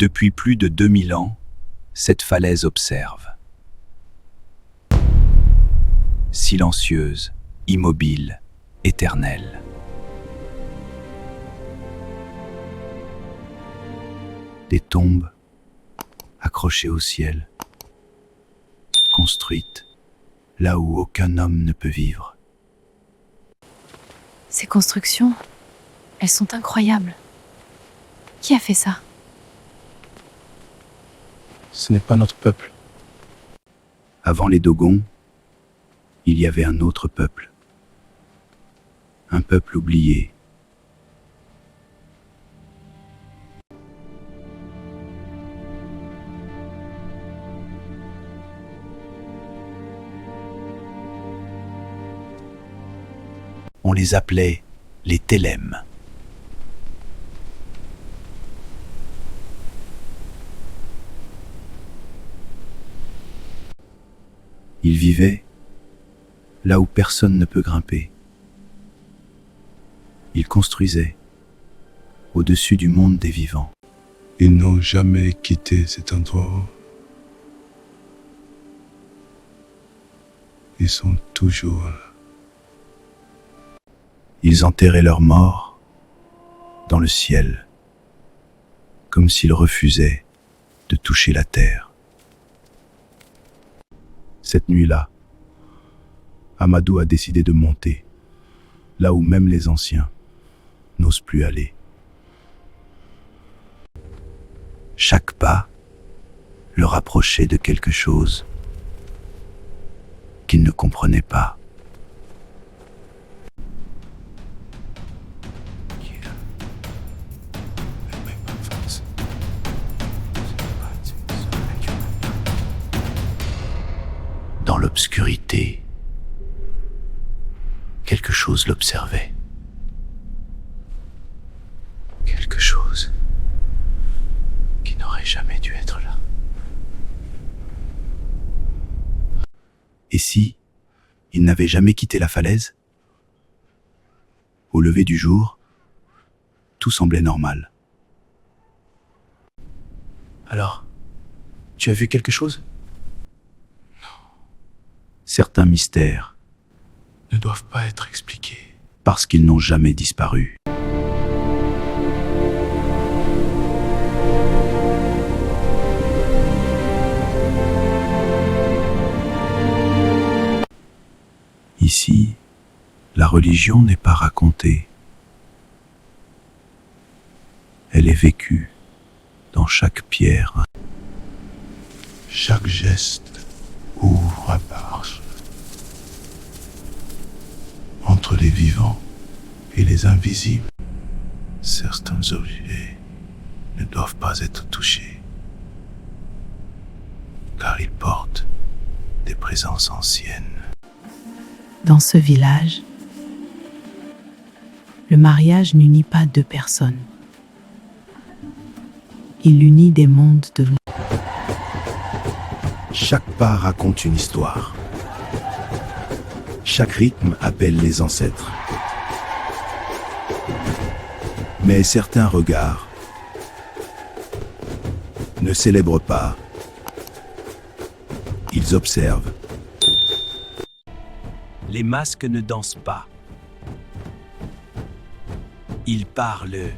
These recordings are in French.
Depuis plus de 2000 ans, cette falaise observe. Silencieuse, immobile, éternelle. Des tombes, accrochées au ciel, construites là où aucun homme ne peut vivre. Ces constructions, elles sont incroyables. Qui a fait ça? Ce n'est pas notre peuple. Avant les Dogons, il y avait un autre peuple. Un peuple oublié. On les appelait les Télèmes. Ils vivaient là où personne ne peut grimper. Ils construisaient au-dessus du monde des vivants. Ils n'ont jamais quitté cet endroit. Ils sont toujours là. Ils enterraient leurs morts dans le ciel, comme s'ils refusaient de toucher la terre. Cette nuit-là, Amadou a décidé de monter, là où même les anciens n'osent plus aller. Chaque pas le rapprochait de quelque chose qu'il ne comprenait pas. Dans l'obscurité, quelque chose l'observait. Quelque chose qui n'aurait jamais dû être là. Et si il n'avait jamais quitté la falaise? Au lever du jour, tout semblait normal. Alors, tu as vu quelque chose? Certains mystères Ne doivent pas être expliqués. parce qu'ils n'ont jamais disparu. Ici, la religion n'est pas racontée. Elle est vécue dans chaque pierre. Chaque geste ouvre un marche entre les vivants et les invisibles. Certains objets ne doivent pas être touchés, car ils portent des présences anciennes. Dans ce village, le mariage n'unit pas deux personnes. Il unit des mondes de loin. Chaque pas raconte une histoire. Chaque rythme appelle les ancêtres. Mais certains regards ne célèbrent pas. Ils observent. Les masques ne dansent pas. Ils parlent.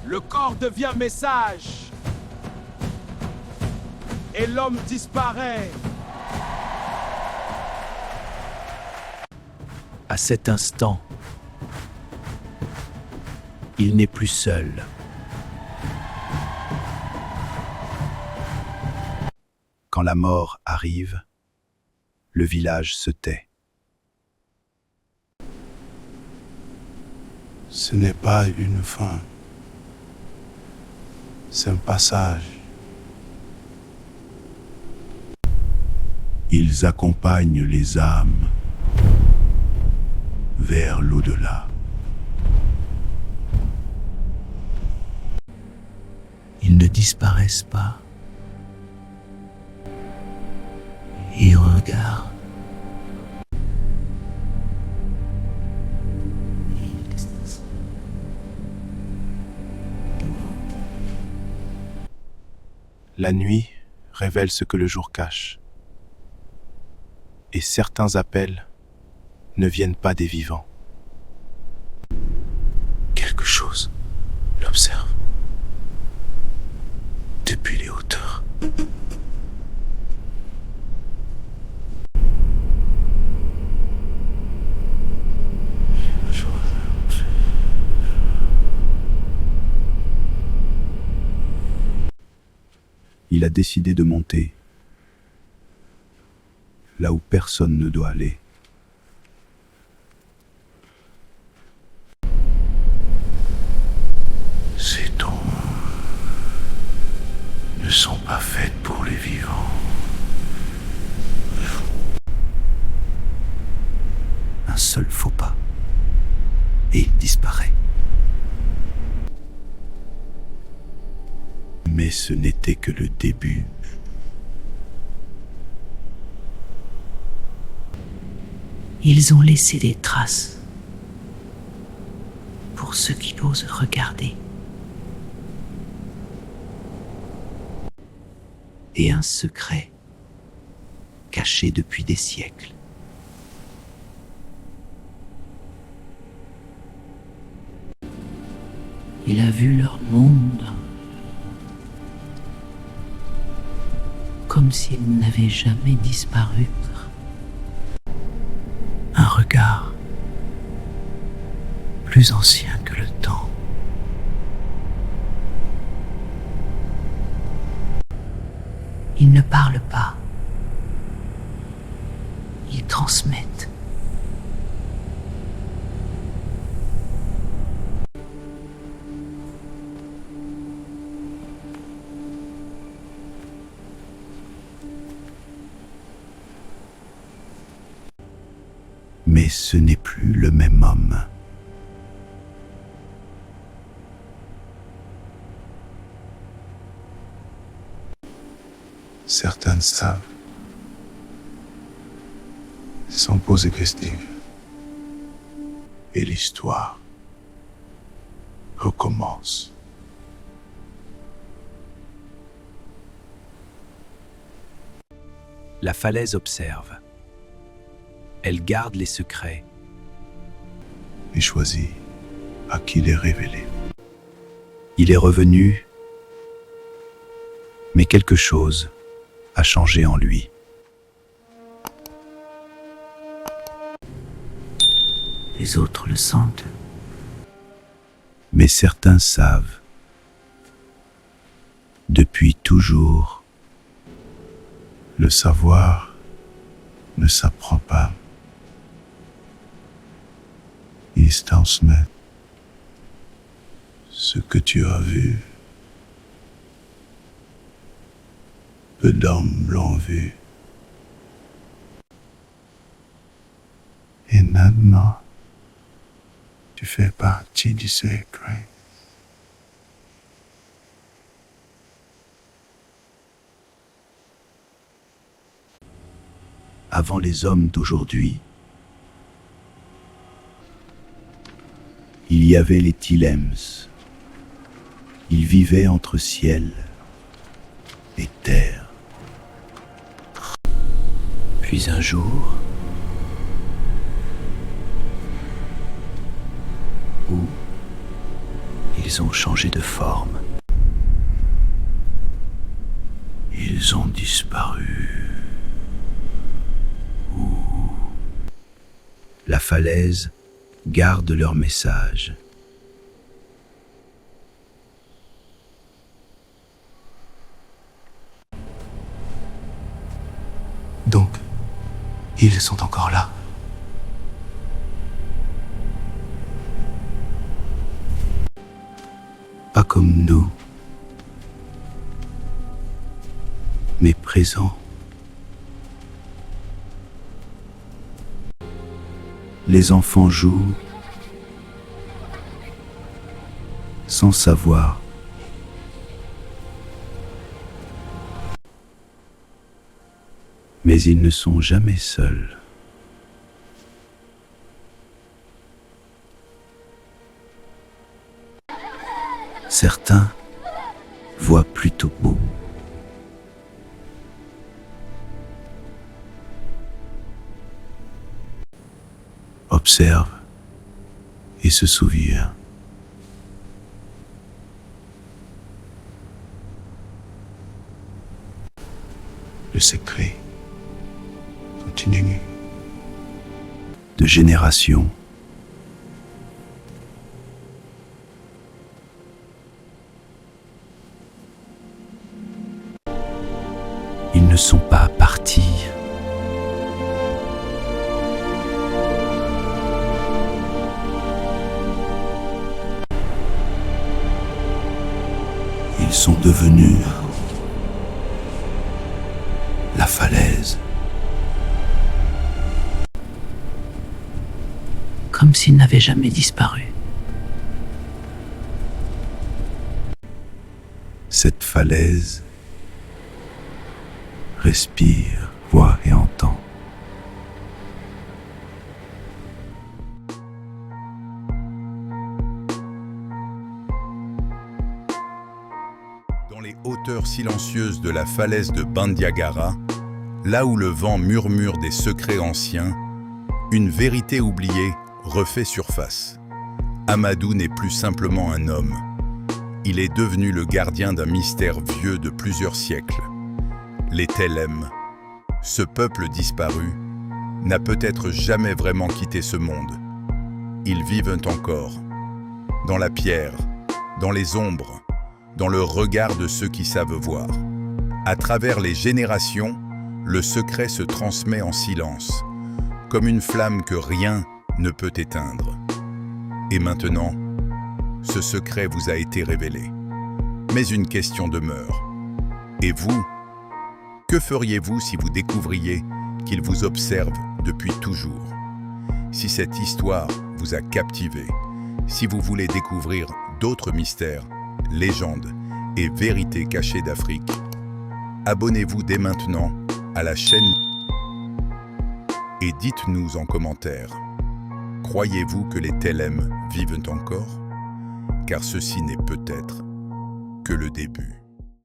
Le corps devient message. Et l'homme disparaît. À cet instant, il n'est plus seul. Quand la mort arrive, le village se tait. Ce n'est pas une fin. C'est un passage. Ils accompagnent les âmes vers l'au-delà. Ils ne disparaissent pas. Ils regardent. La nuit révèle ce que le jour cache. Et certains appels ne viennent pas des vivants. Quelque chose l'observe depuis les hauteurs. Il a décidé de monter là où personne ne doit aller. Ces tombes ne sont pas faites pour les vivants. Un seul faux pas et il disparaît. Mais ce n'était que le début. Ils ont laissé des traces pour ceux qui osent regarder. Et un secret caché depuis des siècles. Il a vu leur monde comme s'il n'avait jamais disparu. Un regard plus ancien que le temps. Ils ne parlent pas. Ils transmettent. Mais ce n'est plus le même homme. Certains savent, sans poser question. Et l'histoire recommence. La falaise observe. Elle garde les secrets. Et choisit à qui les révéler. Il est revenu, mais quelque chose a changé en lui. Les autres le sentent. Mais certains savent, depuis toujours, Le savoir ne s'apprend pas. Il se transmet. Ce que tu as vu, peu d'hommes l'ont vu. Et maintenant, tu fais partie du secret. avant les hommes d'aujourd'hui. Il y avait les Tilems. Ils vivaient entre ciel et terre. Puis un jour, où ils ont changé de forme. Ils ont disparu. La falaise garde leur message. Donc, ils sont encore là. Pas comme nous, mais présents. Les enfants jouent sans savoir. Mais ils ne sont jamais seuls. Certains voient plutôt beau. observe et se souvient. Le secret continue. De génération ils ne sont pas partis. Ils sont devenus la falaise. Comme s'ils n'avaient jamais disparu. Cette falaise respire, voit et entend. Dans les hauteurs silencieuses de la falaise de Bandiagara, là où le vent murmure des secrets anciens, une vérité oubliée refait surface. Amadou n'est plus simplement un homme. Il est devenu le gardien d'un mystère vieux de plusieurs siècles. Les Tellem, ce peuple disparu, n'a peut-être jamais vraiment quitté ce monde. Ils vivent encore, dans la pierre, dans les ombres, dans le regard de ceux qui savent voir. À travers les générations, le secret se transmet en silence, comme une flamme que rien ne peut éteindre. Et maintenant, ce secret vous a été révélé. Mais une question demeure. Et vous, que feriez-vous si vous découvriez qu'il vous observe depuis toujours? Si cette histoire vous a captivé, si vous voulez découvrir d'autres mystères, légendes et vérités cachées d'Afrique, abonnez-vous dès maintenant à la chaîne et dites-nous en commentaire, croyez-vous que les Tellem vivent encore? Car ceci n'est peut-être que le début.